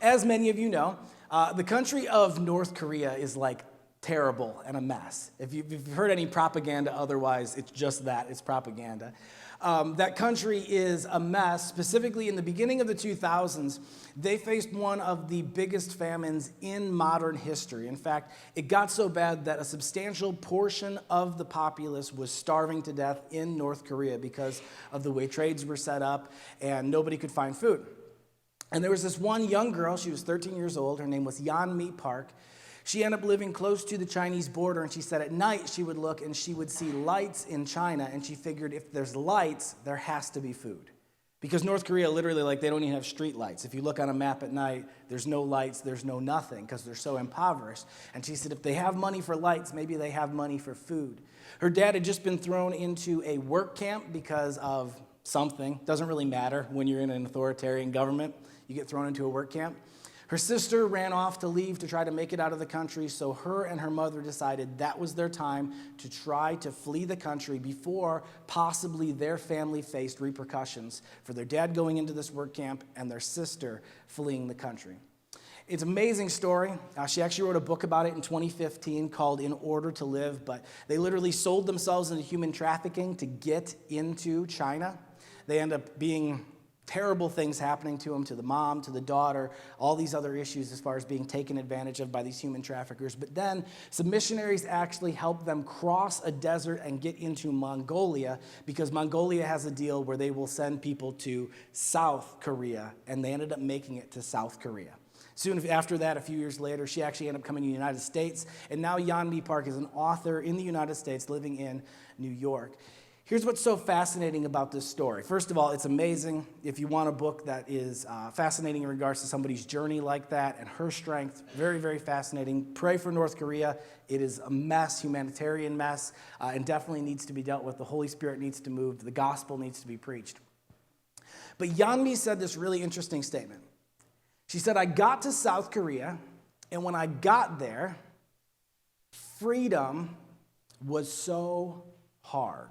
As many of you know, the country of North Korea is like terrible and a mess. If you've heard any propaganda otherwise, it's just that, it's propaganda. That country is a mess. Specifically in the beginning of the 2000s, they faced one of the biggest famines in modern history. In fact, it got so bad that a substantial portion of the populace was starving to death in North Korea because of the way trades were set up and nobody could find food. And there was this one young girl, she was 13 years old, her name was Yeonmi Park. She ended up living close to the Chinese border, and she said at night she would look and she would see lights in China, and she figured if there's lights, there has to be food. Because North Korea, literally, like, they don't even have street lights. If you look on a map at night, there's no lights, there's no nothing, because they're so impoverished. And she said if they have money for lights, maybe they have money for food. Her dad had just been thrown into a work camp because of something. Doesn't really matter when you're in an authoritarian government. You get thrown into a work camp. Her sister ran off to leave to try to make it out of the country, so her and her mother decided that was their time to try to flee the country before possibly their family faced repercussions for their dad going into this work camp and their sister fleeing the country. It's an amazing story. She actually wrote a book about it in 2015 called In Order to Live, but they literally sold themselves into human trafficking to get into China. They end up being terrible things happening to them, to the mom, to the daughter, all these other issues as far as being taken advantage of by these human traffickers. But then some missionaries actually helped them cross a desert and get into Mongolia, because Mongolia has a deal where they will send people to South Korea, and they ended up making it to South Korea. Soon after that, a few years later, she actually ended up coming to the United States, and now Yeonmi Park is an author in the United States living in New York. Here's what's so fascinating about this story. First of all, it's amazing. If you want a book that is fascinating in regards to somebody's journey like that and her strength, very, very fascinating. Pray for North Korea. It is a mess, humanitarian mess, and definitely needs to be dealt with. The Holy Spirit needs to move. The gospel needs to be preached. But Yeonmi said this really interesting statement. She said, I got to South Korea, and when I got there, freedom was so hard.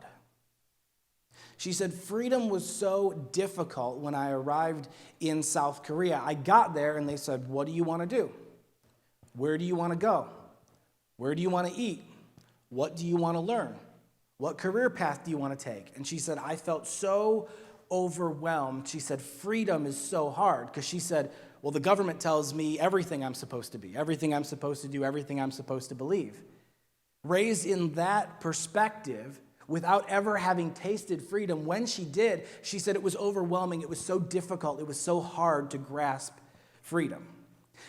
She said, freedom was so difficult when I arrived in South Korea. I got there and they said, what do you want to do? Where do you want to go? Where do you want to eat? What do you want to learn? What career path do you want to take? And she said, I felt so overwhelmed. She said, freedom is so hard, because she said, well, the government tells me everything I'm supposed to be, everything I'm supposed to do, everything I'm supposed to believe. Raised in that perspective, without ever having tasted freedom, when she did, she said it was overwhelming, it was so difficult, it was so hard to grasp freedom.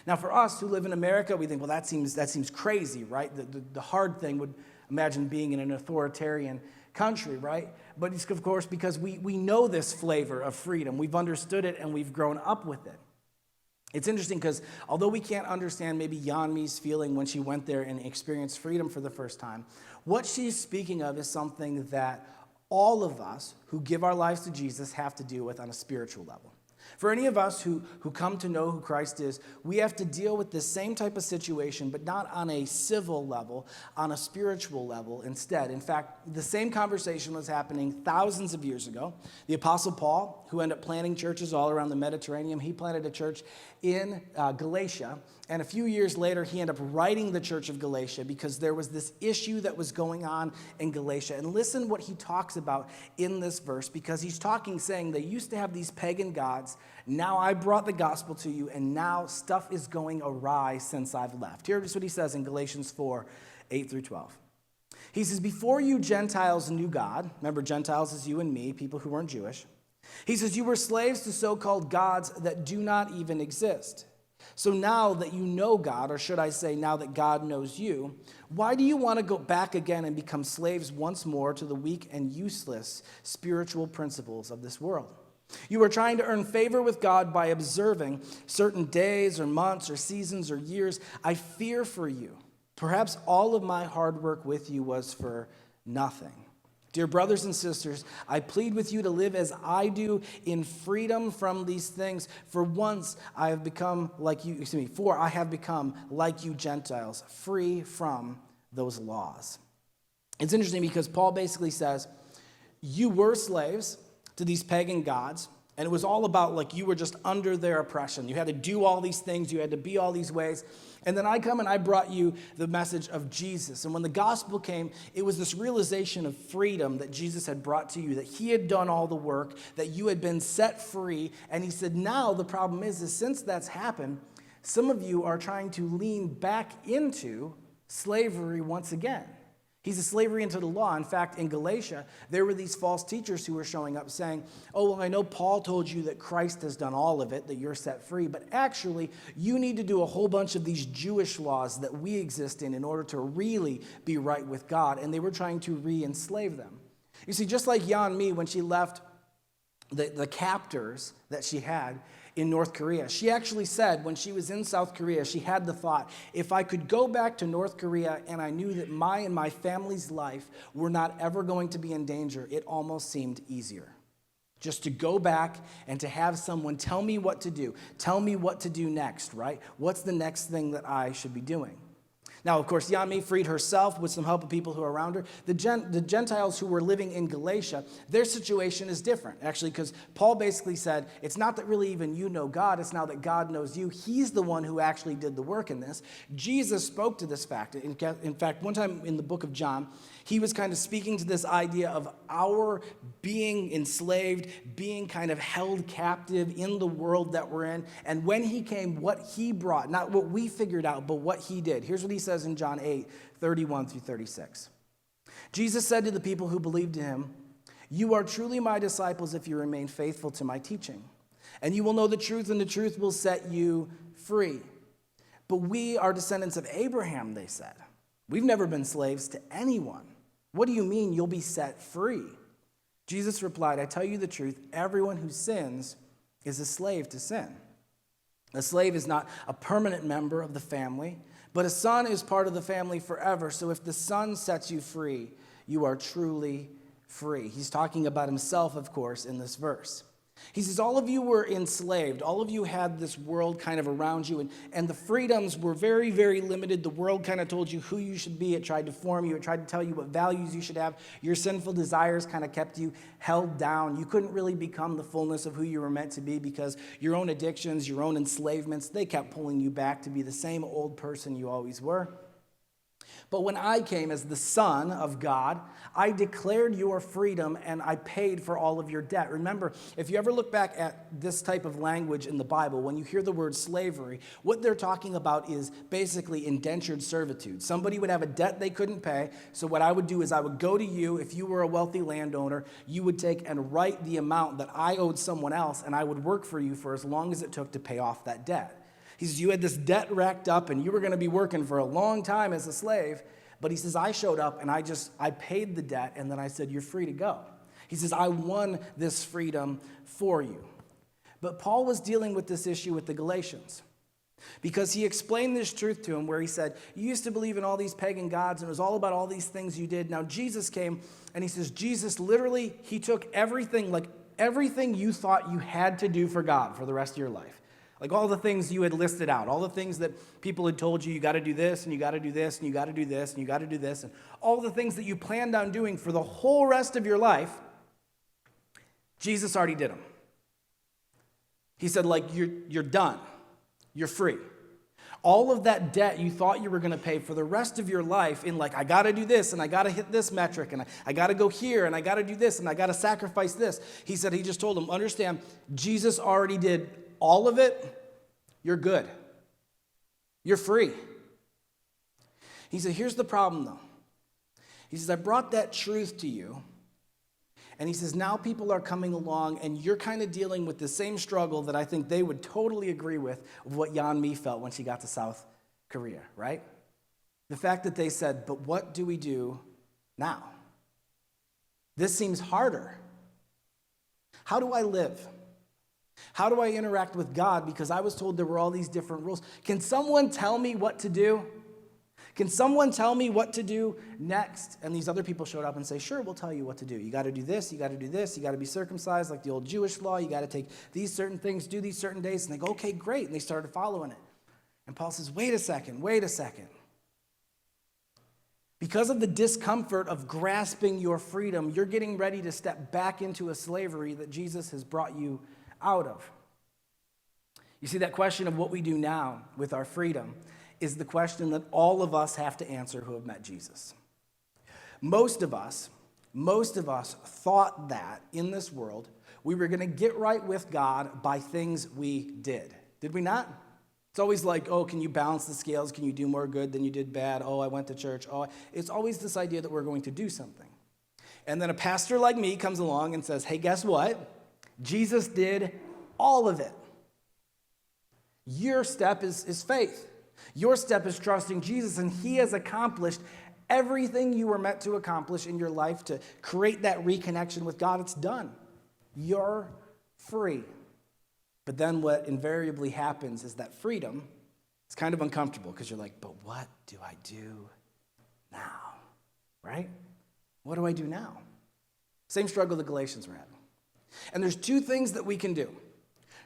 Now, for us who live in America, we think, well, that seems crazy, right? The hard thing would imagine being in an authoritarian country, right? But it's, of course, because we know this flavor of freedom. We've understood it and we've grown up with it. It's interesting because although we can't understand maybe Yeonmi's feeling when she went there and experienced freedom for the first time, what she's speaking of is something that all of us who give our lives to Jesus have to deal with on a spiritual level. For any of us who come to know who Christ is, we have to deal with this same type of situation, but not on a civil level, on a spiritual level instead. In fact, the same conversation was happening thousands of years ago. The Apostle Paul, who ended up planting churches all around the Mediterranean, he planted a church in Galatia. And a few years later, he ended up writing the church of Galatia because there was this issue that was going on in Galatia. And listen what he talks about in this verse, because he's saying they used to have these pagan gods. Now I brought the gospel to you, and now stuff is going awry since I've left. Here's what he says in Galatians 4, 8 through 12. He says, before you Gentiles knew God, remember Gentiles is you and me, people who weren't Jewish. He says, you were slaves to so-called gods that do not even exist. So now that you know God, or should I say now that God knows you, why do you want to go back again and become slaves once more to the weak and useless spiritual principles of this world? You are trying to earn favor with God by observing certain days or months or seasons or years. I fear for you. Perhaps all of my hard work with you was for nothing. Dear brothers and sisters, I plead with you to live as I do in freedom from these things. For I have become like you Gentiles, free from those laws. It's interesting because Paul basically says, you were slaves to these pagan gods, And it was all about like you were just under their oppression. You had to do all these things. You had to be all these ways. And then I come and I brought you the message of Jesus. And when the gospel came, it was this realization of freedom that Jesus had brought to you, that he had done all the work, that you had been set free. And he said, now the problem is since that's happened, some of you are trying to lean back into slavery once again. He says slavery into the law. In fact, in Galatia, there were these false teachers who were showing up saying, oh, well, I know Paul told you that Christ has done all of it, that you're set free, but actually, you need to do a whole bunch of these Jewish laws that we exist in order to really be right with God. And they were trying to re-enslave them. You see, just like Yan Mi, when she left the captors that she had in North Korea. She actually said when she was in South Korea, she had the thought, if I could go back to North Korea and I knew that my and my family's life were not ever going to be in danger, it almost seemed easier. Just to go back and to have someone tell me what to do. Tell me what to do next, right? What's the next thing that I should be doing? Now, of course, Yan Mi freed herself with some help of people who are around her. The Gentiles who were living in Galatia, their situation is different, actually, because Paul basically said, it's not that really even you know God, it's now that God knows you. He's the one who actually did the work in this. Jesus spoke to this fact. In fact, one time in the book of John, he was kind of speaking to this idea of our being enslaved, being kind of held captive in the world that we're in. And when he came, what he brought, not what we figured out, but what he did. Here's what he says in John 8:31 through 36. Jesus said to the people who believed in him, you are truly my disciples if you remain faithful to my teaching. And you will know the truth, and the truth will set you free. But we are descendants of Abraham, they said. We've never been slaves to anyone. What do you mean you'll be set free? Jesus replied, I tell you the truth, everyone who sins is a slave to sin. A slave is not a permanent member of the family, but a son is part of the family forever. So if the son sets you free, you are truly free. He's talking about himself, of course, in this verse. He says, all of you were enslaved. All of you had this world kind of around you, and the freedoms were very, very limited. The world kind of told you who you should be. It tried to form you. It tried to tell you what values you should have. Your sinful desires kind of kept you held down. You couldn't really become the fullness of who you were meant to be because your own addictions, your own enslavements, they kept pulling you back to be the same old person you always were. But when I came as the Son of God, I declared your freedom and I paid for all of your debt. Remember, if you ever look back at this type of language in the Bible, when you hear the word slavery, what they're talking about is basically indentured servitude. Somebody would have a debt they couldn't pay, so what I would do is I would go to you. If you were a wealthy landowner, you would take and write the amount that I owed someone else, and I would work for you for as long as it took to pay off that debt. He says, you had this debt racked up and you were going to be working for a long time as a slave. But he says, I showed up and I paid the debt and then I said, you're free to go. He says, I won this freedom for you. But Paul was dealing with this issue with the Galatians because he explained this truth to him where he said, you used to believe in all these pagan gods and it was all about all these things you did. Now Jesus came and he says, Jesus literally, he took everything, like everything you thought you had to do for God for the rest of your life. Like all the things you had listed out, all the things that people had told you, you got to do this, and you got to do this, and you got to do this, and you got to do this, and all the things that you planned on doing for the whole rest of your life, Jesus already did them. He said, like, you're done. You're free. All of that debt you thought you were going to pay for the rest of your life in like, I got to do this, and I got to hit this metric, and I got to go here, and I got to do this, and I got to sacrifice this. He said, he just told them, understand, Jesus already did all of it, you're good. You're free. He said, here's the problem though. He says, I brought that truth to you. And he says, now people are coming along and you're kind of dealing with the same struggle that I think they would totally agree with of what Yan Mi felt when she got to South Korea, right? The fact that they said, but what do we do now? This seems harder. How do I live? How do I interact with God? Because I was told there were all these different rules. Can someone tell me what to do? Can someone tell me what to do next? And these other people showed up and say, sure, we'll tell you what to do. You got to do this, you got to do this, you got to be circumcised like the old Jewish law, you got to take these certain things, do these certain days. And they go, okay, great. And they started following it. And Paul says, wait a second. Because of the discomfort of grasping your freedom, you're getting ready to step back into a slavery that Jesus has brought you out of. You see, that question of what we do now with our freedom is the question that all of us have to answer who have met Jesus. Most of us thought that in this world we were going to get right with God by things we did. Did we not? It's always like, oh, can you balance the scales? Can you do more good than you did bad? Oh, I went to church. Oh, it's always this idea that we're going to do something. And then a pastor like me comes along and says, hey, guess what? Jesus did all of it. Your step is faith. Your step is trusting Jesus, and he has accomplished everything you were meant to accomplish in your life to create that reconnection with God. It's done. You're free. But then what invariably happens is that freedom is kind of uncomfortable because you're like, but what do I do now? Right? What do I do now? Same struggle the Galatians were having. And there's two things that we can do.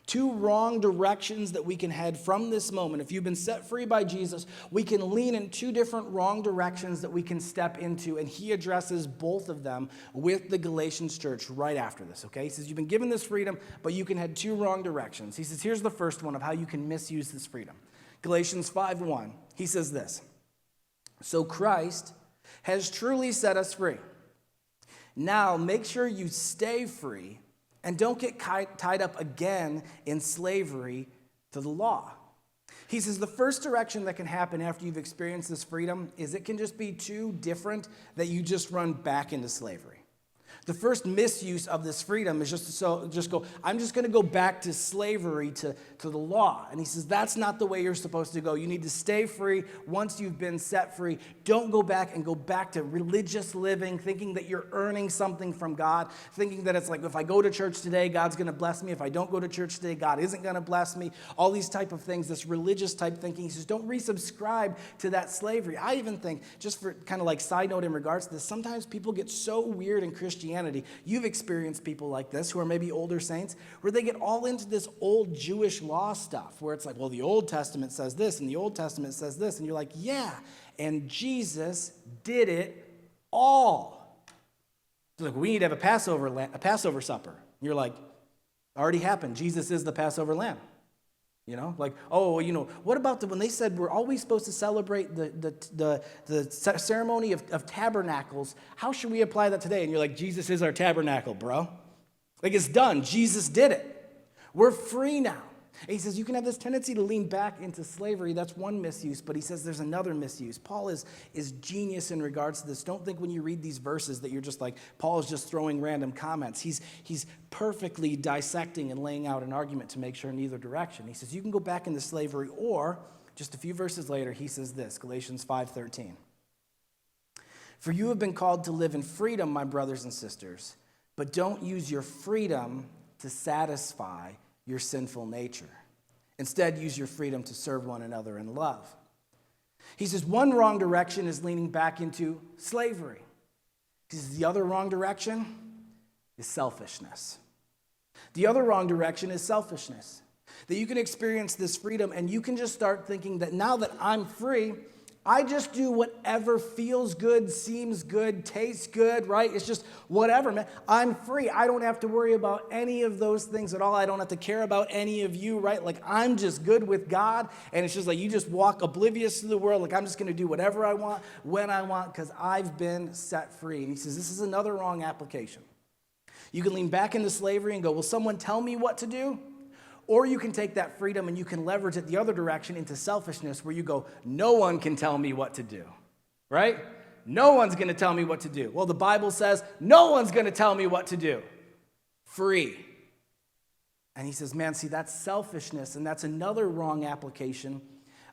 Two wrong directions that we can head from this moment. If you've been set free by Jesus, we can lean in two different wrong directions that we can step into, and he addresses both of them with the Galatians church right after this, okay? He says, you've been given this freedom, but you can head two wrong directions. He says, here's the first one of how you can misuse this freedom. Galatians 5:1, he says this, so Christ has truly set us free. Now make sure you stay free and don't get tied up again in slavery to the law. He says the first direction that can happen after you've experienced this freedom is it can just be too different that you just run back into slavery. The first misuse of this freedom is I'm just going to go back to slavery to the law. And he says that's not the way you're supposed to go. You need to stay free once you've been set free. Don't go back to religious living, thinking that you're earning something from God, thinking that it's like if I go to church today, God's going to bless me. If I don't go to church today, God isn't going to bless me. All these type of things, this religious type thinking. He says don't resubscribe to that slavery. I even think, just for kind of like side note in regards to this, sometimes people get so weird in Christianity. You've experienced people like this who are maybe older saints where they get all into this old Jewish law stuff where it's like, well, the Old Testament says this and the Old Testament says this. And you're like, yeah, and Jesus did it all. It's like, we need to have a Passover supper. And you're like, already happened. Jesus is the Passover lamb. You know, like, oh, what about when they said we're always supposed to celebrate the ceremony of tabernacles? How should we apply that today? And you're like, Jesus is our tabernacle, bro. Like, it's done. Jesus did it. We're free now. And he says you can have this tendency to lean back into slavery. That's one misuse, but he says there's another misuse. Paul is genius in regards to this. Don't think when you read these verses that you're just like, Paul is just throwing random comments. He's perfectly dissecting and laying out an argument to make sure in either direction. He says you can go back into slavery, or just a few verses later, he says this, Galatians 5:13. For you have been called to live in freedom, my brothers and sisters, but don't use your freedom to satisfy your sinful nature. Instead, use your freedom to serve one another in love. He says one wrong direction is leaning back into slavery. He says the other wrong direction is selfishness. The other wrong direction is selfishness. That you can experience this freedom and you can just start thinking that now that I'm free, I just do whatever feels good, seems good, tastes good, right? It's just whatever, man. I'm free. I don't have to worry about any of those things at all. I don't have to care about any of you, right? Like, I'm just good with God, and it's just like you just walk oblivious to the world. Like, I'm just going to do whatever I want, when I want, because I've been set free. And he says this is another wrong application. You can lean back into slavery and go, will someone tell me what to do? Or you can take that freedom and you can leverage it the other direction into selfishness where you go, no one can tell me what to do, right? No one's going to tell me what to do. Well, the Bible says no one's going to tell me what to do. Free. And he says, man, see, that's selfishness, and that's another wrong application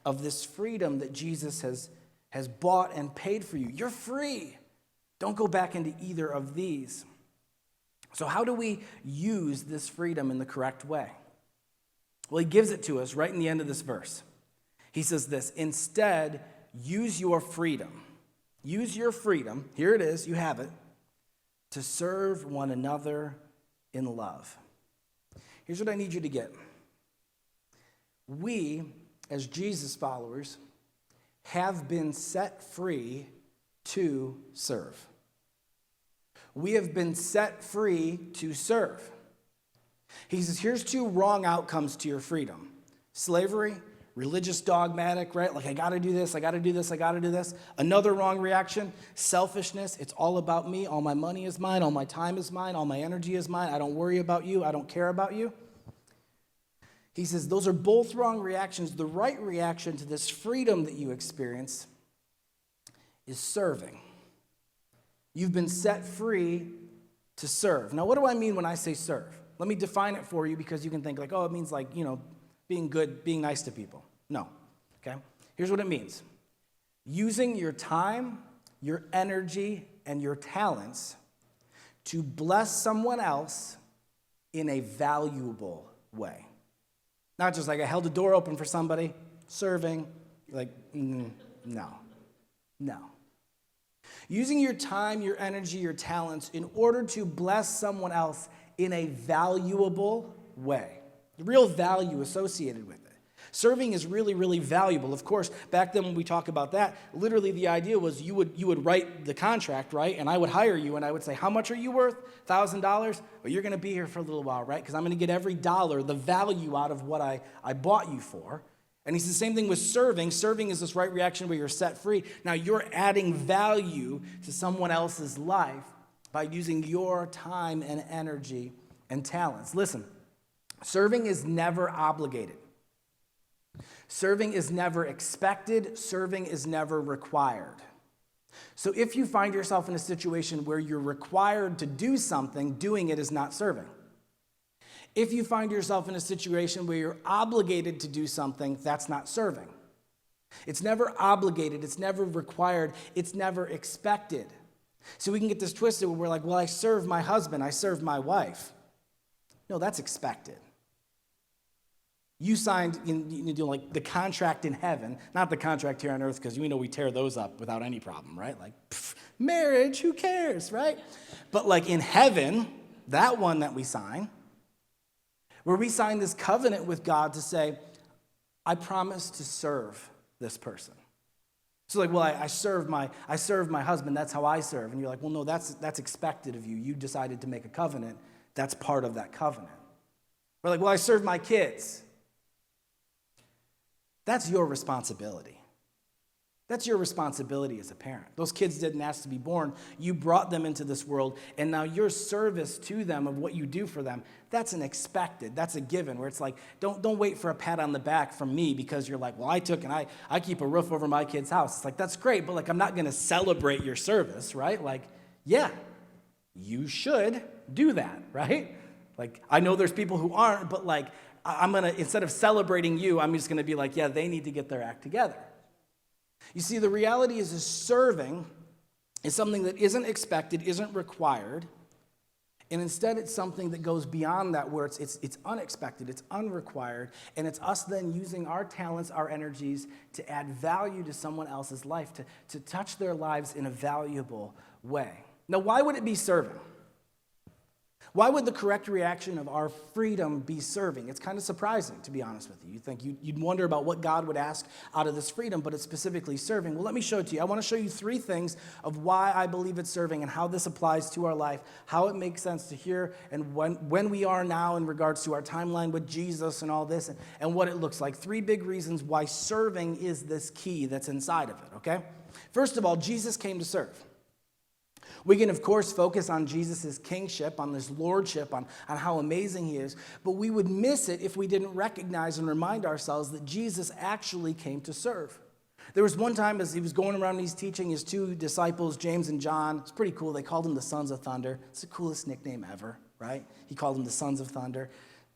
of this freedom that Jesus has bought and paid for you. You're free. Don't go back into either of these. So how do we use this freedom in the correct way? Well, he gives it to us right in the end of this verse. He says this, instead, use your freedom. Use your freedom, here it is, you have it, to serve one another in love. Here's what I need you to get. We, as Jesus followers, have been set free to serve. We have been set free to serve. He says, here's two wrong outcomes to your freedom. Slavery, religious dogmatic, right? Like, I got to do this, I got to do this, I got to do this. Another wrong reaction, selfishness. It's all about me. All my money is mine. All my time is mine. All my energy is mine. I don't worry about you. I don't care about you. He says those are both wrong reactions. The right reaction to this freedom that you experience is serving. You've been set free to serve. Now, what do I mean when I say serve? Let me define it for you, because you can think like, oh, it means like, being good, being nice to people. No, okay? Here's what it means. Using your time, your energy, and your talents to bless someone else in a valuable way. Not just like I held a door open for somebody, serving, like, no. Using your time, your energy, your talents in order to bless someone else in a valuable way. The real value associated with it. Serving is really, really valuable. Of course, back then when we talk about that, literally the idea was you would write the contract, right? And I would hire you and I would say, how much are you worth? $1,000? Well, you're going to be here for a little while, right? Because I'm going to get every dollar, the value out of what I bought you for. And it's the same thing with serving. Serving is this right reaction where you're set free. Now you're adding value to someone else's life by using your time and energy and talents. Listen, serving is never obligated. Serving is never expected. Serving is never required. So if you find yourself in a situation where you're required to do something, doing it is not serving. If you find yourself in a situation where you're obligated to do something, that's not serving. It's never obligated. It's never required. It's never expected. So we can get this twisted where we're like, well, I serve my husband. I serve my wife. No, that's expected. You signed like the contract in heaven, not the contract here on earth, because we know we tear those up without any problem, right? Like, marriage, who cares, right? But like in heaven, that one that we sign, where we sign this covenant with God to say, I promise to serve this person. So like, well, I serve my husband, that's how I serve. And you're like, well, no, that's expected of you. You decided to make a covenant. That's part of that covenant. We're like, well, I serve my kids. That's your responsibility. That's your responsibility as a parent. Those kids didn't ask to be born. You brought them into this world, and now your service to them of what you do for them, that's an expected, that's a given, where it's like, don't wait for a pat on the back from me because you're like, well, I took and I keep a roof over my kid's house. It's like, that's great, but like, I'm not going to celebrate your service, right? Like, yeah, you should do that, right? Like, I know there's people who aren't, but like, I'm going to, instead of celebrating you, I'm just going to be like, yeah, they need to get their act together. You see, the reality is serving is something that isn't expected, isn't required, and instead it's something that goes beyond that, where it's unexpected, it's unrequired, and it's us then using our talents, our energies to add value to someone else's life, to touch their lives in a valuable way. Now, why would it be serving? Why would the correct reaction of our freedom be serving? It's kind of surprising, to be honest with you. You think you'd wonder about what God would ask out of this freedom, but it's specifically serving. Well, let me show it to you. I want to show you 3 things of why I believe it's serving and how this applies to our life, how it makes sense to hear, and when we are now in regards to our timeline with Jesus and all this, and what it looks like. 3 big reasons why serving is this key that's inside of it, okay? First of all, Jesus came to serve. We can, of course, focus on Jesus' kingship, on his lordship, on how amazing he is, but we would miss it if we didn't recognize and remind ourselves that Jesus actually came to serve. There was one time as he was going around and he's teaching his 2 disciples, James and John. It's pretty cool. They called them the Sons of Thunder. It's the coolest nickname ever, right? He called them the Sons of Thunder.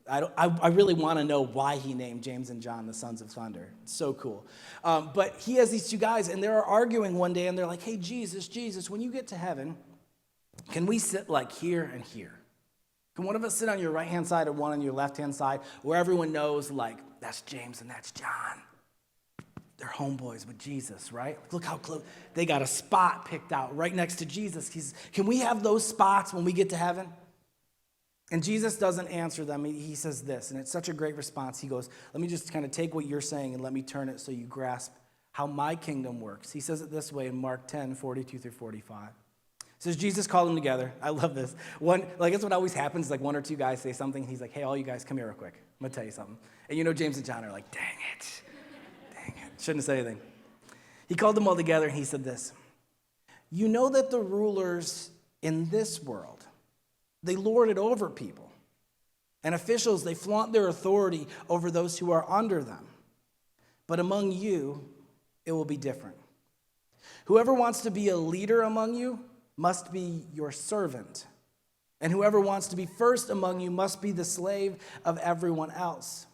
I really want to know why he named James and John the Sons of Thunder. It's so cool. But he has these 2 guys, and they're arguing one day, and they're like, hey, Jesus, when you get to heaven, can we sit like here and here? Can one of us sit on your right-hand side and one on your left-hand side, where everyone knows, like, that's James and that's John. They're homeboys with Jesus, right? Look how close. They got a spot picked out right next to Jesus. Can we have those spots when we get to heaven? And Jesus doesn't answer them. He says this, and it's such a great response. He goes, let me just kind of take what you're saying and let me turn it so you grasp how my kingdom works. He says it this way in Mark 10, 42 through 45. It says Jesus called them together. I love this. That's what always happens. Like one or two guys say something. And he's like, hey, all you guys, come here real quick. I'm going to tell you something. And James and John are like, dang it. Shouldn't have said anything. He called them all together and he said this. You know that the rulers in this world, they lord it over people. And officials, they flaunt their authority over those who are under them. But among you, it will be different. Whoever wants to be a leader among you must be your servant. And whoever wants to be first among you must be the slave of everyone else.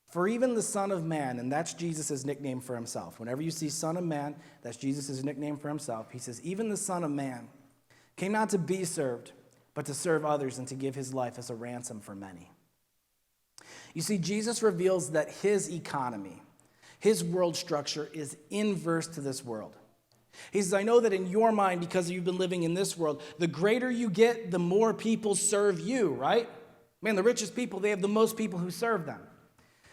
For even the Son of Man, and that's Jesus' nickname for himself. Whenever you see Son of Man, that's Jesus' nickname for himself. He says, even the Son of Man came not to be served, but to serve others and to give his life as a ransom for many. You see, Jesus reveals that his economy, his world structure is inverse to this world. He says, I know that in your mind, because you've been living in this world, the greater you get, the more people serve you, right? Man, the richest people, they have the most people who serve them.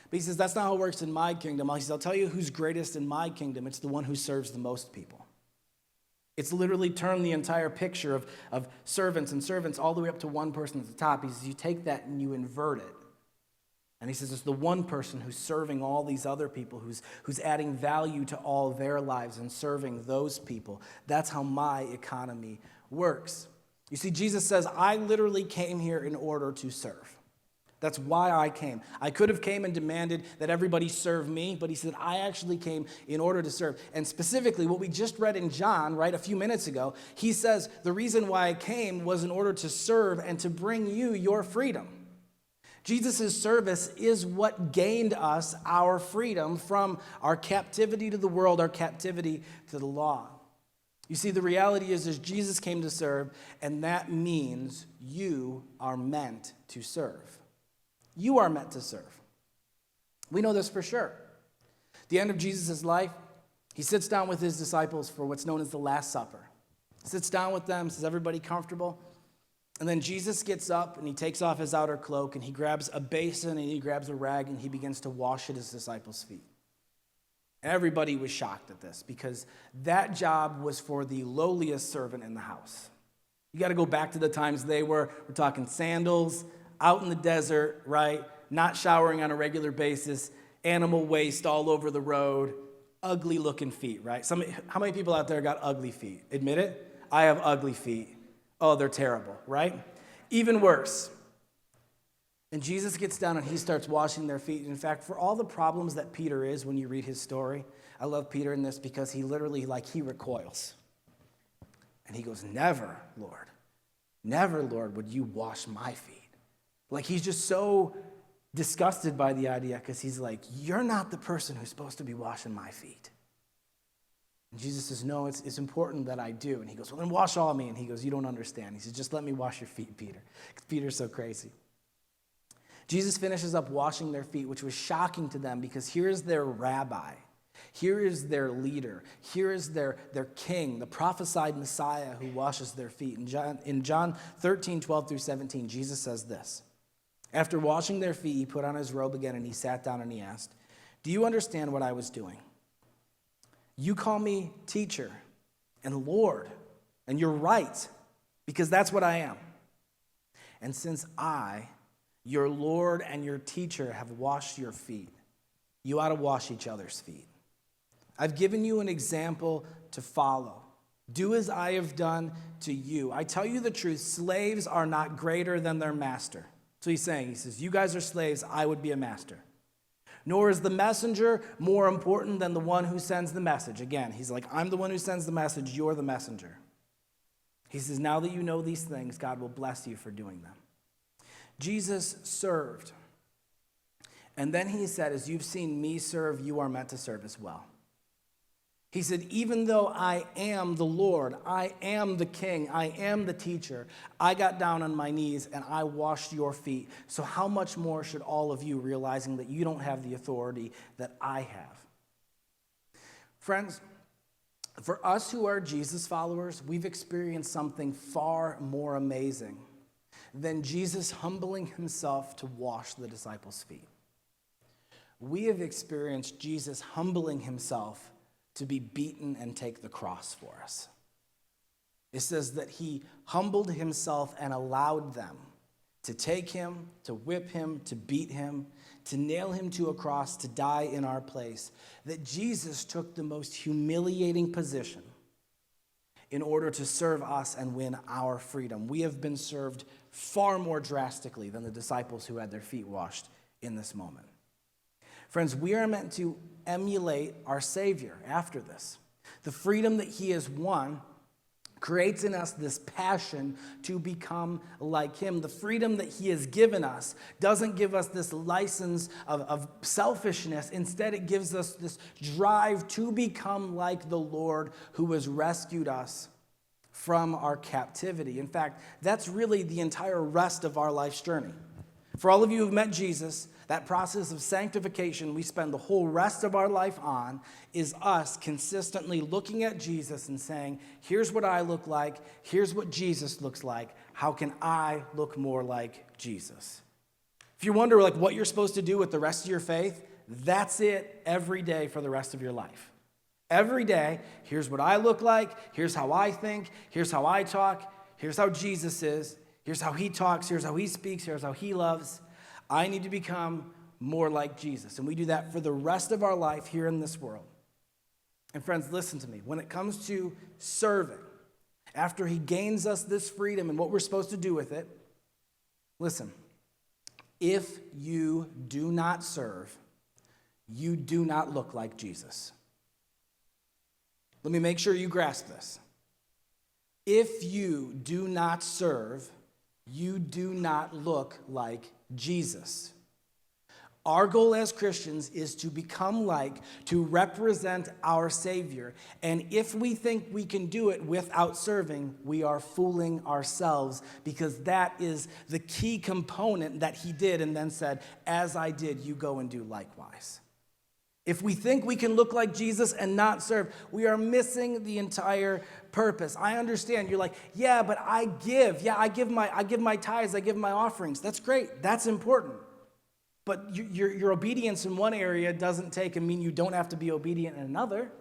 But he says, that's not how it works in my kingdom. He says, I'll tell you who's greatest in my kingdom. It's the one who serves the most people. It's literally turned the entire picture of servants and servants all the way up to one person at the top. He says, you take that and you invert it. And he says, it's the one person who's serving all these other people, who's adding value to all their lives and serving those people. That's how my economy works. You see, Jesus says, I literally came here in order to serve. That's why I came. I could have came and demanded that everybody serve me, but he said, I actually came in order to serve. And specifically, what we just read in John, right, a few minutes ago, he says, the reason why I came was in order to serve and to bring you your freedom. Jesus' service is what gained us our freedom from our captivity to the world, our captivity to the law. You see, the reality is Jesus came to serve, and that means you are meant to serve. You are meant to serve. We know this for sure. At the end of Jesus' life, he sits down with his disciples for what's known as the Last Supper. He sits down with them, says, everybody comfortable? And then Jesus gets up and he takes off his outer cloak and he grabs a basin and he grabs a rag and he begins to wash at his disciples' feet. Everybody was shocked at this because that job was for the lowliest servant in the house. You got to go back to the times we're talking sandals, out in the desert, right? Not showering on a regular basis, animal waste all over the road, ugly looking feet, right? How many people out there got ugly feet? Admit it? I have ugly feet. Oh, they're terrible, right? Even worse. And Jesus gets down and he starts washing their feet. In fact, for all the problems that Peter is when you read his story, I love Peter in this because he literally, he recoils. And he goes, never, Lord, would you wash my feet. He's just so disgusted by the idea because he's like, you're not the person who's supposed to be washing my feet. And Jesus says, no, it's important that I do. And he goes, well, then wash all me. And he goes, you don't understand. He says, just let me wash your feet, Peter. Because Peter's so crazy. Jesus finishes up washing their feet, which was shocking to them because here's their rabbi. Here is their leader. Here is their king, the prophesied Messiah who washes their feet. In John 13, 12 through 17, Jesus says this. After washing their feet, he put on his robe again and he sat down and he asked, do you understand what I was doing? You call me teacher and Lord, and you're right, because that's what I am. And since I, your Lord and your teacher, have washed your feet, you ought to wash each other's feet. I've given you an example to follow. Do as I have done to you. I tell you the truth, slaves are not greater than their master. So he's saying, he says, you guys are slaves, I would be a master. Nor is the messenger more important than the one who sends the message. Again, he's like, I'm the one who sends the message, you're the messenger. He says, now that you know these things, God will bless you for doing them. Jesus served. And then he said, as you've seen me serve, you are meant to serve as well. He said, even though I am the Lord, I am the king, I am the teacher, I got down on my knees and I washed your feet. So how much more should all of you, realizing that you don't have the authority that I have? Friends, for us who are Jesus followers, we've experienced something far more amazing than Jesus humbling himself to wash the disciples' feet. We have experienced Jesus humbling himself to be beaten and take the cross for us. It says that he humbled himself and allowed them to take him, to whip him, to beat him, to nail him to a cross, to die in our place. That Jesus took the most humiliating position in order to serve us and win our freedom. We have been served far more drastically than the disciples who had their feet washed in this moment. Friends, we are meant to emulate our Savior after this. The freedom that he has won creates in us this passion to become like him. The freedom that he has given us doesn't give us this license of selfishness. Instead, it gives us this drive to become like the Lord who has rescued us from our captivity. In fact, that's really the entire rest of our life's journey. For all of you who've met Jesus, that process of sanctification we spend the whole rest of our life on is us consistently looking at Jesus and saying, here's what I look like, here's what Jesus looks like, how can I look more like Jesus? If you wonder what you're supposed to do with the rest of your faith, that's it every day for the rest of your life. Every day, here's what I look like, here's how I think, here's how I talk, here's how Jesus is, here's how he talks, here's how he speaks, here's how he loves. I need to become more like Jesus. And we do that for the rest of our life here in this world. And friends, listen to me. When it comes to serving, after he gains us this freedom and what we're supposed to do with it, listen, if you do not serve, you do not look like Jesus. Let me make sure you grasp this. If you do not serve, you do not look like Jesus. Our goal as Christians is to become like, to represent our Savior. And if we think we can do it without serving, we are fooling ourselves, because that is the key component that he did and then said, as I did, you go and do likewise. If we think we can look like Jesus and not serve, we are missing the entire purpose. I understand. You're like, yeah, but I give. Yeah, I give my tithes, I give my offerings. That's great. That's important. But your obedience in one area doesn't take and mean you don't have to be obedient in another.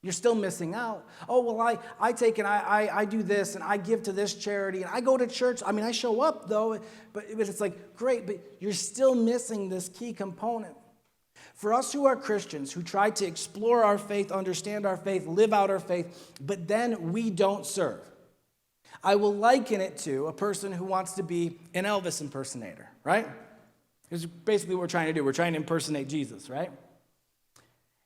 You're still missing out. Oh, well, I take and I do this and I give to this charity and I go to church. I mean, I show up though, but it's like, great, but you're still missing this key component. For us who are Christians, who try to explore our faith, understand our faith, live out our faith, but then we don't serve, I will liken it to a person who wants to be an Elvis impersonator, right? It's basically what we're trying to do. We're trying to impersonate Jesus, right?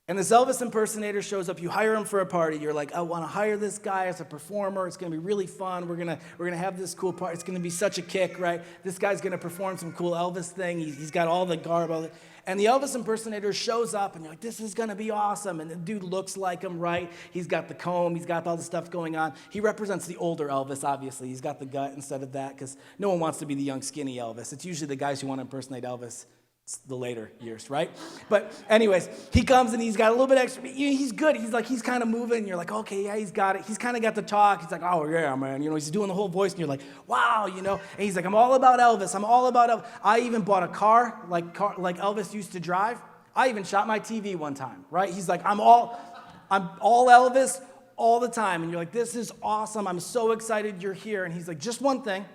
And this Elvis impersonator shows up. You hire him for a party. You're like, I want to hire this guy as a performer. It's going to be really fun. We're gonna have this cool party. It's going to be such a kick, right? This guy's going to perform some cool Elvis thing. He's got all the garb, all the... And the Elvis impersonator shows up, and you're like, this is going to be awesome. And the dude looks like him, right? He's got the comb. He's got all the stuff going on. He represents the older Elvis, obviously. He's got the gut instead of that, because no one wants to be the young, skinny Elvis. It's usually the guys who want to impersonate Elvis. It's the later years, right? But anyways, he comes, and he's got a little bit extra. He's good. He's kind of moving. And you're like, okay, yeah, he's got it. He's kind of got the talk. He's like, oh, yeah, man. He's doing the whole voice, and you're like, wow, And he's like, I'm all about Elvis. I'm all about Elvis. I even bought a car like Elvis used to drive. I even shot my TV one time, right? He's like, I'm all Elvis all the time. And you're like, this is awesome. I'm so excited you're here. And he's like, just one thing.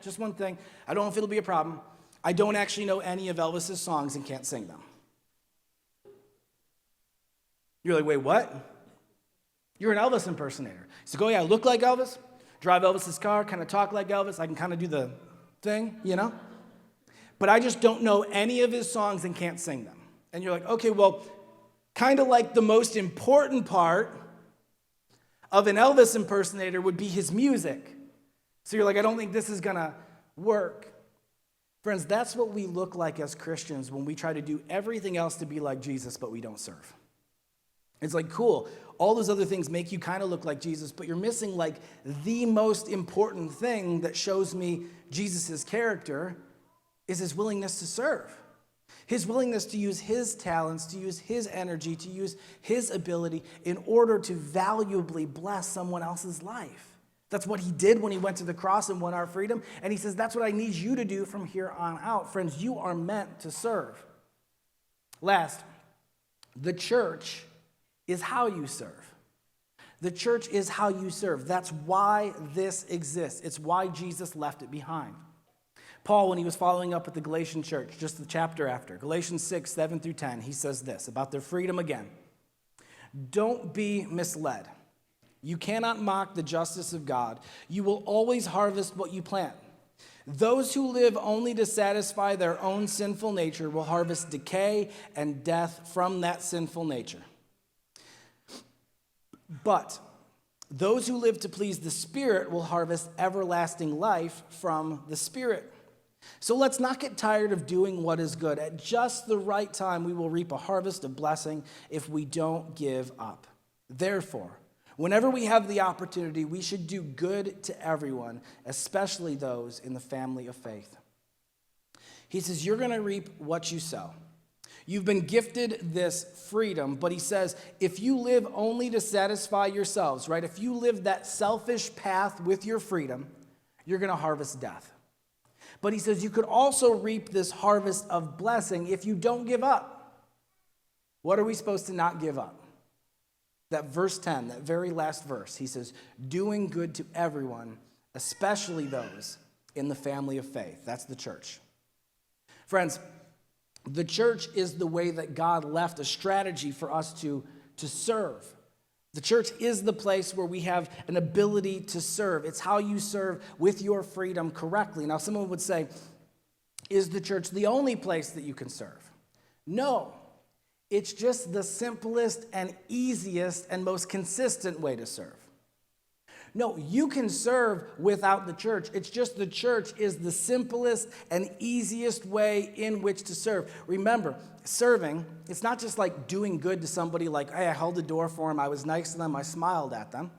I don't know if it'll be a problem. I don't actually know any of Elvis's songs and can't sing them. You're like, wait, what? You're an Elvis impersonator. He's like, oh yeah, I look like Elvis, drive Elvis's car, kind of talk like Elvis. I can kind of do the thing, But I just don't know any of his songs and can't sing them. And you're like, okay, well, kind of like the most important part of an Elvis impersonator would be his music. So you're like, I don't think this is going to work. Friends, that's what we look like as Christians when we try to do everything else to be like Jesus, but we don't serve. It's like, cool, all those other things make you kind of look like Jesus, but you're missing the most important thing that shows me Jesus' character is his willingness to serve. His willingness to use his talents, to use his energy, to use his ability in order to valuably bless someone else's life. That's what he did when he went to the cross and won our freedom. And he says, that's what I need you to do from here on out. Friends, you are meant to serve. Last, the church is how you serve. The church is how you serve. That's why this exists. It's why Jesus left it behind. Paul, when he was following up with the Galatian church, just the chapter after, Galatians 6, 7 through 10, he says this about their freedom again. Don't be misled. You cannot mock the justice of God. You will always harvest what you plant. Those who live only to satisfy their own sinful nature will harvest decay and death from that sinful nature. But those who live to please the Spirit will harvest everlasting life from the Spirit. So let's not get tired of doing what is good. At just the right time, we will reap a harvest of blessing if we don't give up. Therefore, whenever we have the opportunity, we should do good to everyone, especially those in the family of faith. He says, you're going to reap what you sow. You've been gifted this freedom, but he says, if you live only to satisfy yourselves, right? If you live that selfish path with your freedom, you're going to harvest death. But he says you could also reap this harvest of blessing if you don't give up. What are we supposed to not give up? That verse 10, that very last verse, he says, doing good to everyone, especially those in the family of faith. That's the church. Friends, the church is the way that God left a strategy for us to serve. The church is the place where we have an ability to serve. It's how you serve with your freedom correctly. Now, someone would say, is the church the only place that you can serve? No. It's just the simplest and easiest and most consistent way to serve. No, you can serve without the church. It's just the church is the simplest and easiest way in which to serve. Remember, serving, it's not just like doing good to somebody like, hey, I held the door for them, I was nice to them, I smiled at them.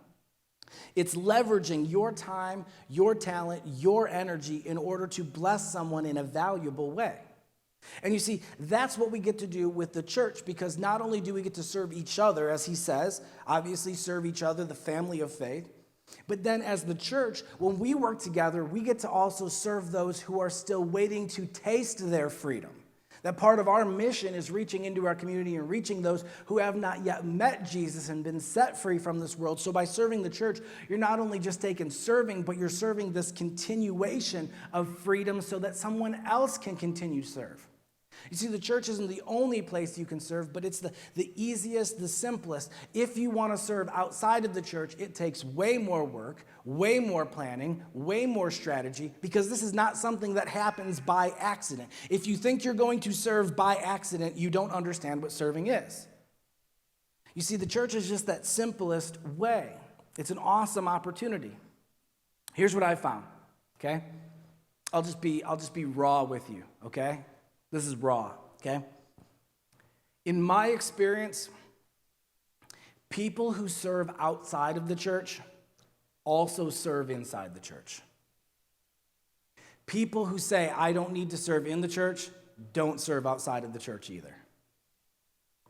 It's leveraging your time, your talent, your energy in order to bless someone in a valuable way. And you see, that's what we get to do with the church, because not only do we get to serve each other, as he says, obviously serve each other, the family of faith, but then as the church, when we work together, we get to also serve those who are still waiting to taste their freedom. That part of our mission is reaching into our community and reaching those who have not yet met Jesus and been set free from this world. So by serving the church, you're not only just taking serving, but you're serving this continuation of freedom so that someone else can continue to serve. You see, the church isn't the only place you can serve, but it's the easiest, the simplest. If you want to serve outside of the church, it takes way more work, way more planning, way more strategy, because this is not something that happens by accident. If you think you're going to serve by accident, you don't understand what serving is. You see, the church is just that simplest way. It's an awesome opportunity. Here's what I found, okay? I'll just be raw with you, okay? This is raw, okay? In my experience, people who serve outside of the church also serve inside the church. People who say, I don't need to serve in the church, don't serve outside of the church either.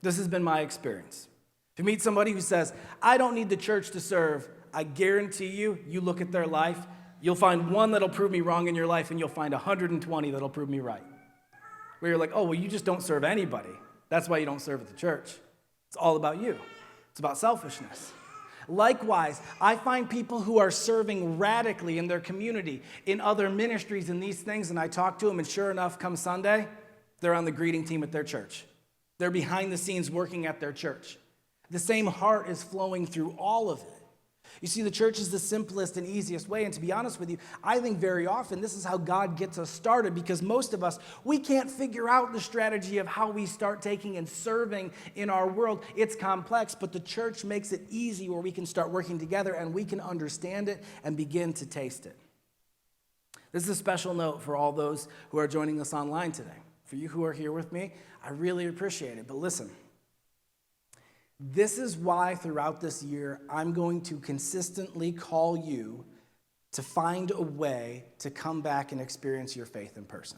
This has been my experience. If you meet somebody who says, I don't need the church to serve, I guarantee you, you look at their life, you'll find one that'll prove me wrong in your life, and you'll find 120 that'll prove me right. Where you're like, oh, well, you just don't serve anybody. That's why you don't serve at the church. It's all about you. It's about selfishness. Likewise, I find people who are serving radically in their community, in other ministries and these things, and I talk to them, and sure enough, come Sunday, they're on the greeting team at their church. They're behind the scenes working at their church. The same heart is flowing through all of it. You see, the church is the simplest and easiest way, and to be honest with you, I think very often this is how God gets us started, because most of us, we can't figure out the strategy of how we start taking and serving in our world. It's complex, but the church makes it easy where we can start working together and we can understand it and begin to taste it. This is a special note for all those who are joining us online today. For you who are here with me, I really appreciate it, but listen. This is why throughout this year, I'm going to consistently call you to find a way to come back and experience your faith in person.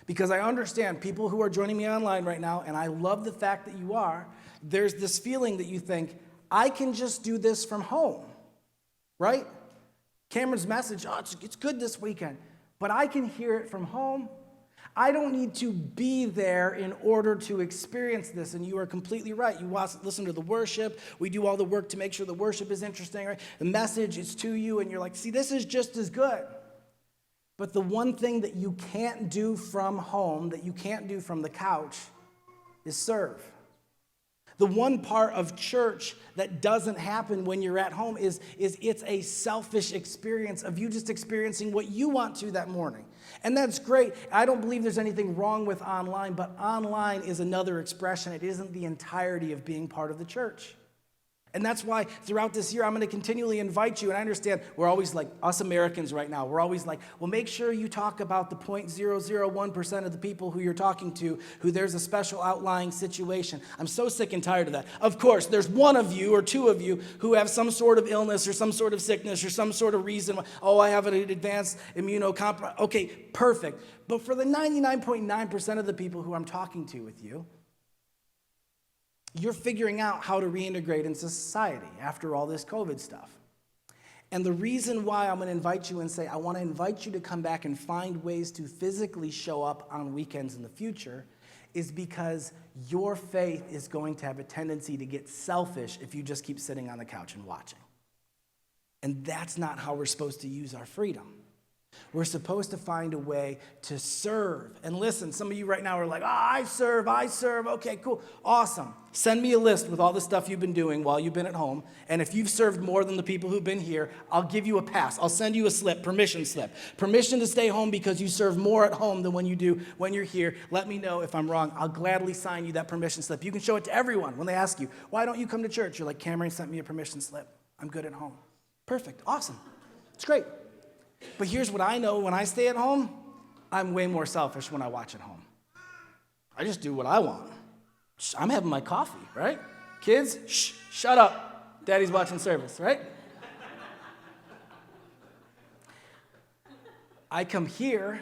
Because I understand people who are joining me online right now, and I love the fact that you are, there's this feeling that you think, I can just do this from home, right? Cameron's message, it's good this weekend, but I can hear it from home. I don't need to be there in order to experience this. And you are completely right. You listen to the worship. We do all the work to make sure the worship is interesting, right? The message is to you, and you're like, see, this is just as good. But the one thing that you can't do from home, that you can't do from the couch, is serve. The one part of church that doesn't happen when you're at home is it's a selfish experience of you just experiencing what you want to that morning. And that's great. I don't believe there's anything wrong with online, but online is another expression. It isn't the entirety of being part of the church. And that's why throughout this year, I'm going to continually invite you. And I understand we're always like, us Americans right now, we're always like, well, make sure you talk about the 0.001% of the people who you're talking to, who there's a special outlying situation. I'm so sick and tired of that. Of course, there's one of you or two of you who have some sort of illness or some sort of sickness or some sort of reason. Oh, I have an advanced immunocompromise. Okay, perfect. But for the 99.9% of the people who I'm talking to with you, you're figuring out how to reintegrate into society after all this COVID stuff. And the reason why I'm going to invite you and say, I want to invite you to come back and find ways to physically show up on weekends in the future is because your faith is going to have a tendency to get selfish if you just keep sitting on the couch and watching. And that's not how we're supposed to use our freedom. We're supposed to find a way to serve. And listen, some of you right now are like, I serve. Okay, cool, awesome. Send me a list with all the stuff you've been doing while you've been at home. And if you've served more than the people who've been here, I'll give you a pass. I'll send you a slip, permission slip. Permission to stay home because you serve more at home than when you do when you're here. Let me know if I'm wrong. I'll gladly sign you that permission slip. You can show it to everyone when they ask you, why don't you come to church? You're like, Cameron sent me a permission slip. I'm good at home. Perfect, awesome. It's great. But here's what I know when I stay at home, I'm way more selfish when I watch at home. I just do what I want. I'm having my coffee, right? Kids, shut up. Daddy's watching service, right? I come here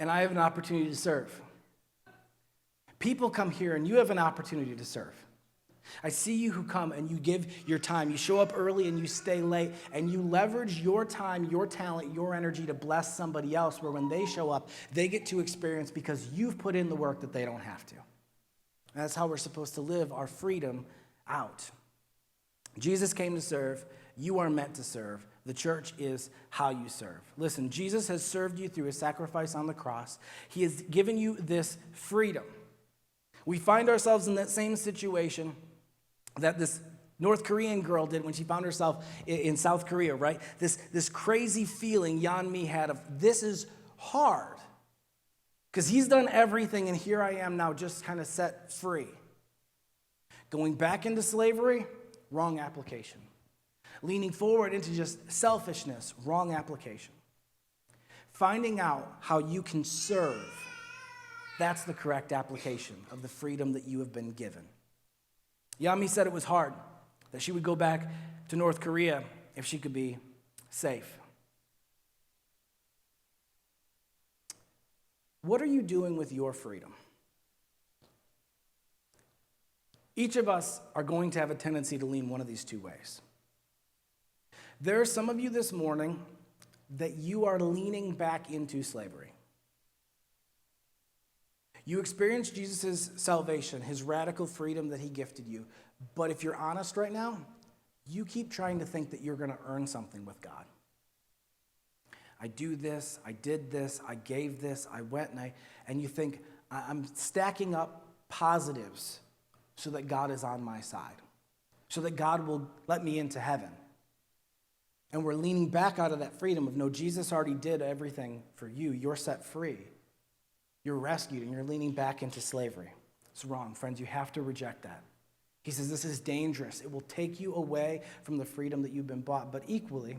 and I have an opportunity to serve. People come here and you have an opportunity to serve. I see you who come and you give your time. You show up early and you stay late and you leverage your time, your talent, your energy to bless somebody else where when they show up, they get to experience because you've put in the work that they don't have to. And that's how we're supposed to live our freedom out. Jesus came to serve. You are meant to serve. The church is how you serve. Listen, Jesus has served you through his sacrifice on the cross. He has given you this freedom. We find ourselves in that same situation that this North Korean girl did when she found herself in South Korea, right? This crazy feeling Yan Mi had of this is hard because he's done everything and here I am now just kind of set free. Going back into slavery, wrong application. Leaning forward into just selfishness, wrong application. Finding out how you can serve, that's the correct application of the freedom that you have been given. Yami said it was hard, that she would go back to North Korea if she could be safe. What are you doing with your freedom? Each of us are going to have a tendency to lean one of these two ways. There are some of you this morning that you are leaning back into slavery. You experienced Jesus' salvation, his radical freedom that he gifted you. But if you're honest right now, you keep trying to think that you're going to earn something with God. I do this, I did this, I gave this, I went, and you think, I'm stacking up positives so that God is on my side, so that God will let me into heaven. And we're leaning back out of that freedom of, no, Jesus already did everything for you. You're set free. You're rescued, and you're leaning back into slavery. It's wrong, friends. You have to reject that. He says this is dangerous. It will take you away from the freedom that you've been bought. But equally,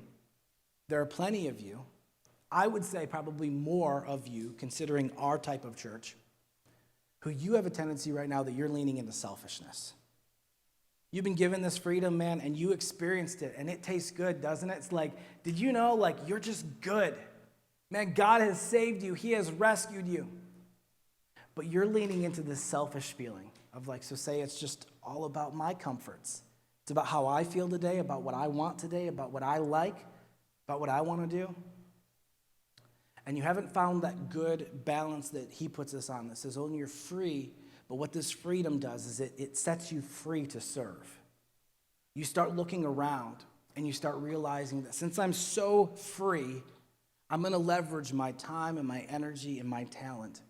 there are plenty of you, I would say probably more of you, considering our type of church, who you have a tendency right now that you're leaning into selfishness. You've been given this freedom, man, and you experienced it, and it tastes good, doesn't it? It's like, did you know, like, you're just good. Man, God has saved you. He has rescued you. But you're leaning into this selfish feeling of like, so say it's just all about my comforts. It's about how I feel today, about what I want today, about what I like, about what I want to do. and you haven't found that good balance that he puts us on that says, oh, you're free, but what this freedom does is it sets you free to serve. You start looking around and you start realizing that since I'm so free, I'm going to leverage my time and my energy and my talent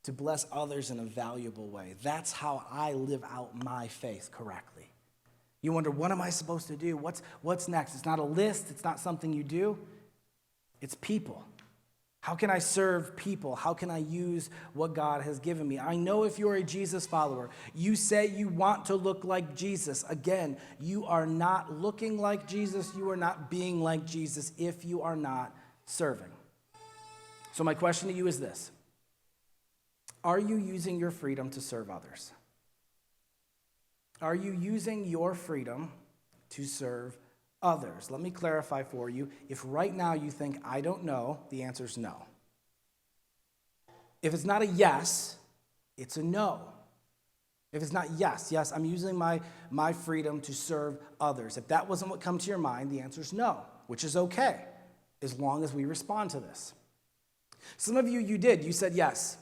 to bless others in a valuable way. That's how I live out my faith correctly. You wonder, what am I supposed to do? What's next? It's not a list. It's not something you do. It's people. How can I serve people? How can I use what God has given me? I know if you're a Jesus follower, you say you want to look like Jesus. Again, you are not looking like Jesus. You are not being like Jesus if you are not serving. So my question to you is this. Are you using your freedom to serve others? Are you using your freedom to serve others? Let me clarify for you. If right now you think, I don't know, the answer is no. If it's not a yes, it's a no. If it's not yes, I'm using my freedom to serve others. If that wasn't what come to your mind, the answer is no, which is okay, as long as we respond to this. Some of you did. You said yes.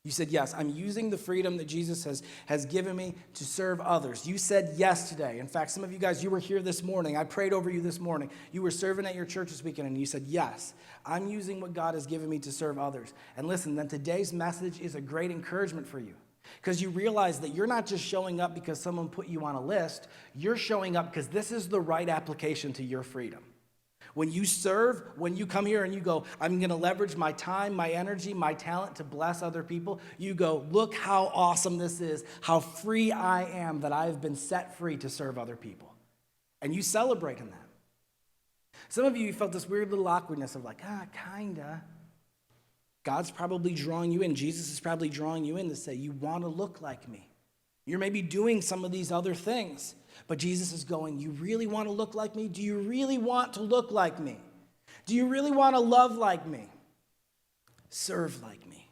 You said, yes, I'm using the freedom that Jesus has given me to serve others. You said yes today. In fact, some of you guys, you were here this morning. I prayed over you this morning. You were serving at your church this weekend, and you said, yes, I'm using what God has given me to serve others. And listen, then today's message is a great encouragement for you because you realize that you're not just showing up because someone put you on a list. You're showing up because this is the right application to your freedom. When you serve, when you come here and you go, I'm going to leverage my time, my energy, my talent to bless other people, you go, look how awesome this is, how free I am that I have been set free to serve other people. And you celebrate in that. Some of you felt this weird little awkwardness of like, kinda. God's probably drawing you in. Jesus is probably drawing you in to say, you want to look like me. You're maybe doing some of these other things. But Jesus is going, you really want to look like me? Do you really want to look like me? Do you really want to love like me? Serve like me.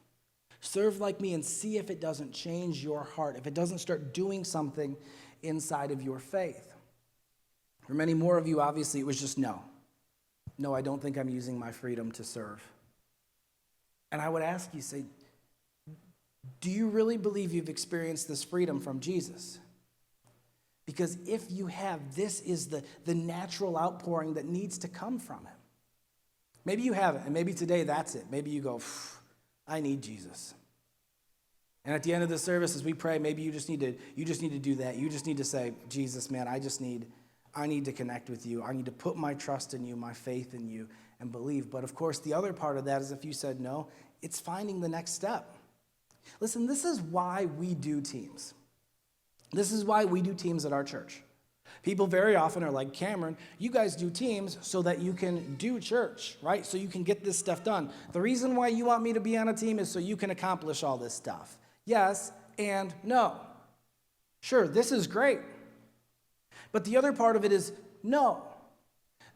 Serve like me and see if it doesn't change your heart, if it doesn't start doing something inside of your faith. For many more of you, obviously, it was just no. No, I don't think I'm using my freedom to serve. And I would ask you, say, do you really believe you've experienced this freedom from Jesus? Because if you have, this is the natural outpouring that needs to come from him. Maybe you haven't, and maybe today that's it. Maybe you go, I need Jesus. And at the end of the service, as we pray, maybe you just need to do that. You just need to say, Jesus, man, I need to connect with you. I need to put my trust in you, my faith in you, and believe. But of course, the other part of that is if you said no, it's finding the next step. Listen, this is why we do teams. This is why we do teams at our church. People very often are like, Cameron, you guys do teams so that you can do church, right? So you can get this stuff done. The reason why you want me to be on a team is so you can accomplish all this stuff. Yes and no. Sure, this is great. But the other part of it is no.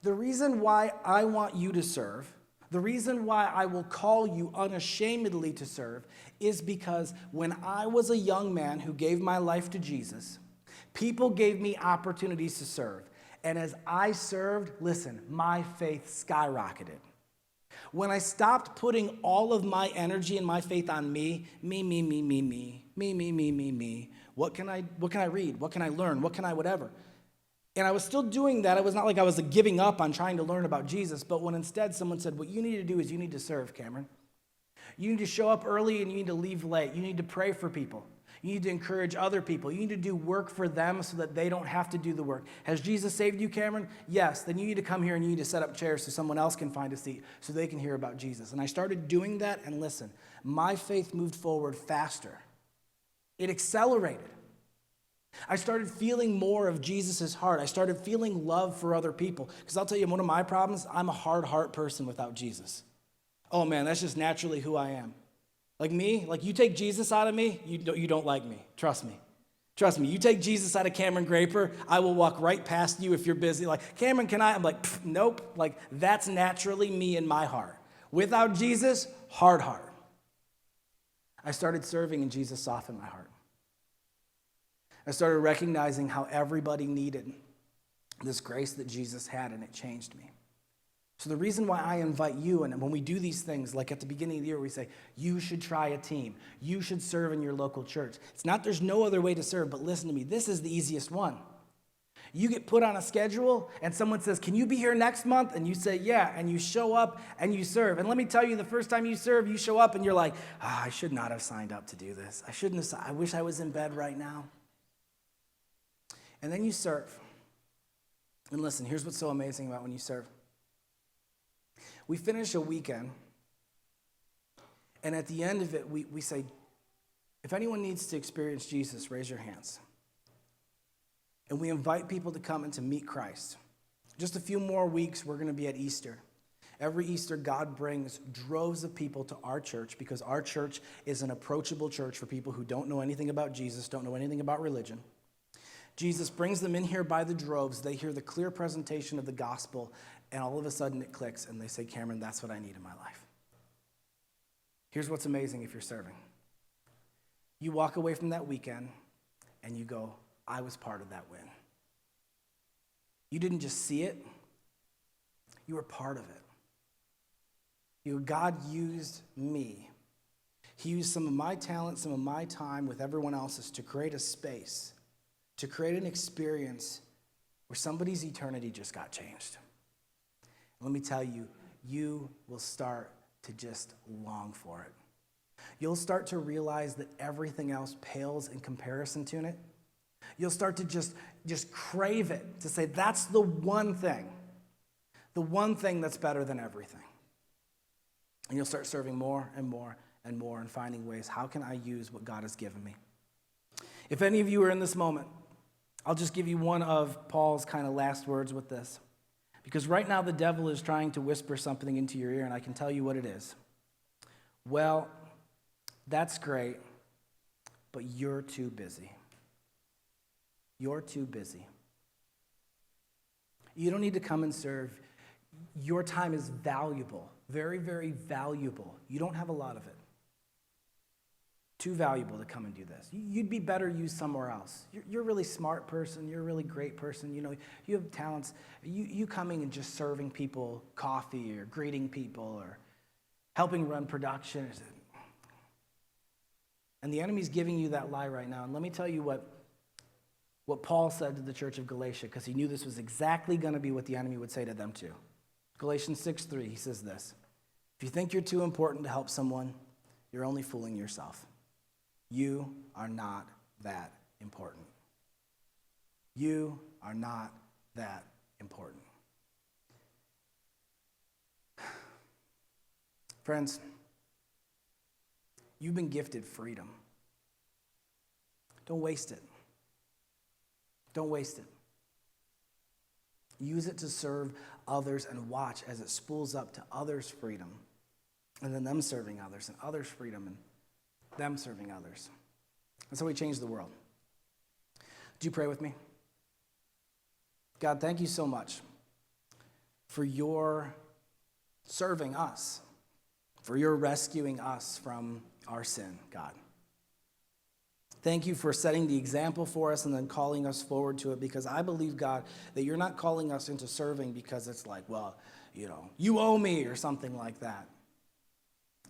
The reason why I want you to serve, the reason why I will call you unashamedly to serve is because when I was a young man who gave my life to Jesus, people gave me opportunities to serve. And as I served, listen, my faith skyrocketed. When I stopped putting all of my energy and my faith on me, what can I read? What can I learn? What can I whatever? And I was still doing that. It was not like I was giving up on trying to learn about Jesus, but when instead someone said, what you need to do is you need to serve, Cameron. You need to show up early and you need to leave late. You need to pray for people. You need to encourage other people. You need to do work for them so that they don't have to do the work. Has Jesus saved you, Cameron? Yes. Then you need to come here and you need to set up chairs so someone else can find a seat so they can hear about Jesus. And I started doing that, and listen, my faith moved forward faster. It accelerated. I started feeling more of Jesus' heart. I started feeling love for other people. Because I'll tell you, one of my problems, I'm a hard heart person without Jesus. Oh man, that's just naturally who I am. Like me, like you take Jesus out of me, you don't like me. Trust me. Trust me, you take Jesus out of Cameron Graper, I will walk right past you if you're busy. Like, Cameron, can I? I'm like, nope. Like, that's naturally me in my heart. Without Jesus, hard heart. I started serving and Jesus softened my heart. I started recognizing how everybody needed this grace that Jesus had, and it changed me. So the reason why I invite you, and when we do these things, like at the beginning of the year, we say, you should try a team. You should serve in your local church. It's not there's no other way to serve, but listen to me. This is the easiest one. You get put on a schedule, and someone says, can you be here next month? And you say, yeah, and you show up, and you serve. And let me tell you, the first time you serve, you show up, and you're like, I should not have signed up to do this. I wish I was in bed right now. And then you serve. And listen, here's what's so amazing about when you serve. We finish a weekend, and at the end of it, we say, if anyone needs to experience Jesus, raise your hands. And we invite people to come and to meet Christ. Just a few more weeks, we're going to be at Easter. Every Easter, God brings droves of people to our church because our church is an approachable church for people who don't know anything about Jesus, don't know anything about religion. Jesus brings them in here by the droves. They hear the clear presentation of the gospel, and all of a sudden it clicks, and they say, Cameron, that's what I need in my life. Here's what's amazing if you're serving. You walk away from that weekend, and you go, I was part of that win. You didn't just see it. You were part of it. God used me. He used some of my talent, some of my time with everyone else's to create a space, to create an experience where somebody's eternity just got changed. Let me tell you, you will start to just long for it. You'll start to realize that everything else pales in comparison to it. You'll start to just crave it, to say that's the one thing that's better than everything. And you'll start serving more and more and more and finding ways, how can I use what God has given me? If any of you are in this moment, I'll just give you one of Paul's kind of last words with this. Because right now the devil is trying to whisper something into your ear, and I can tell you what it is. Well, that's great, but you're too busy. You're too busy. You don't need to come and serve. Your time is valuable, very, very valuable. You don't have a lot of it. Too valuable to come and do this. You'd be better used somewhere else. You're a really smart person. You're a really great person. You know, you have talents. You coming and just serving people coffee or greeting people or helping run production. And the enemy's giving you that lie right now. And let me tell you what Paul said to the church of Galatia, because he knew this was exactly going to be what the enemy would say to them too. Galatians 6:3, he says this: if you think you're too important to help someone, you're only fooling yourself. You are not that important. You are not that important. Friends, you've been gifted freedom. Don't waste it. Don't waste it. Use it to serve others and watch as it spools up to others' freedom, and then them serving others, and others' freedom, and them serving others. That's how we change the world. Do you pray with me? God, thank you so much for your serving us, for your rescuing us from our sin, God. Thank you for setting the example for us and then calling us forward to it, because I believe, God, that you're not calling us into serving because it's like, well, you owe me or something like that.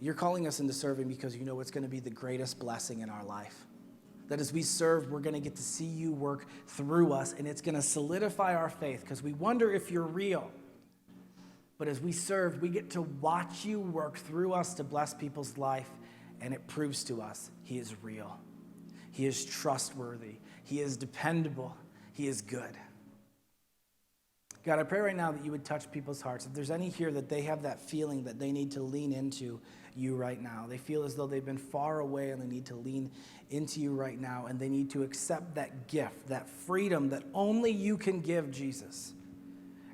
You're calling us into serving because you know it's going to be the greatest blessing in our life. That as we serve, we're going to get to see you work through us, and it's going to solidify our faith because we wonder if you're real. But as we serve, we get to watch you work through us to bless people's life, and it proves to us he is real. He is trustworthy. He is dependable. He is good. God, I pray right now that you would touch people's hearts. If there's any here that they have that feeling that they need to lean into you right now, they feel as though they've been far away and they need to lean into you right now, and they need to accept that gift, that freedom that only you can give, Jesus.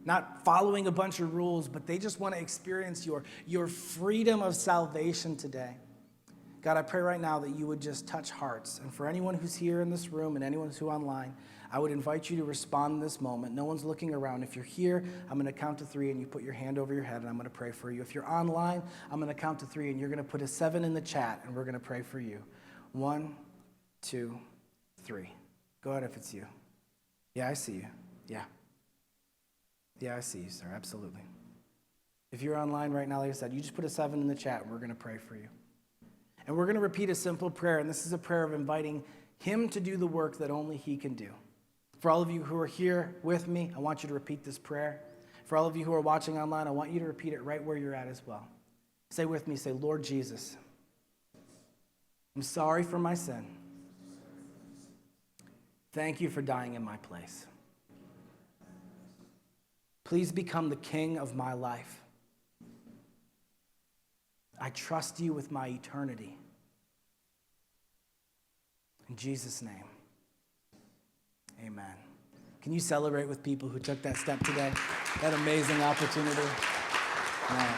Not following a bunch of rules, but they just want to experience your freedom of salvation today. God, I pray right now that you would just touch hearts. And for anyone who's here in this room and anyone who's online, I would invite you to respond in this moment. No one's looking around. If you're here, I'm going to count to 3 and you put your hand over your head and I'm going to pray for you. If you're online, I'm going to count to 3 and you're going to put a 7 in the chat and we're going to pray for you. 1, 2, 3. Go ahead if it's you. Yeah, I see you. Yeah. Yeah, I see you, sir. Absolutely. If you're online right now, like I said, you just put a 7 in the chat. We're going to pray for you. And we're going to repeat a simple prayer, and this is a prayer of inviting him to do the work that only he can do. For all of you who are here with me, I want you to repeat this prayer. For all of you who are watching online, I want you to repeat it right where you're at as well. Say with me, say, Lord Jesus, I'm sorry for my sin. Thank you for dying in my place. Please become the king of my life. I trust you with my eternity. In Jesus' name, amen. Can you celebrate with people who took that step today? That amazing opportunity. Man.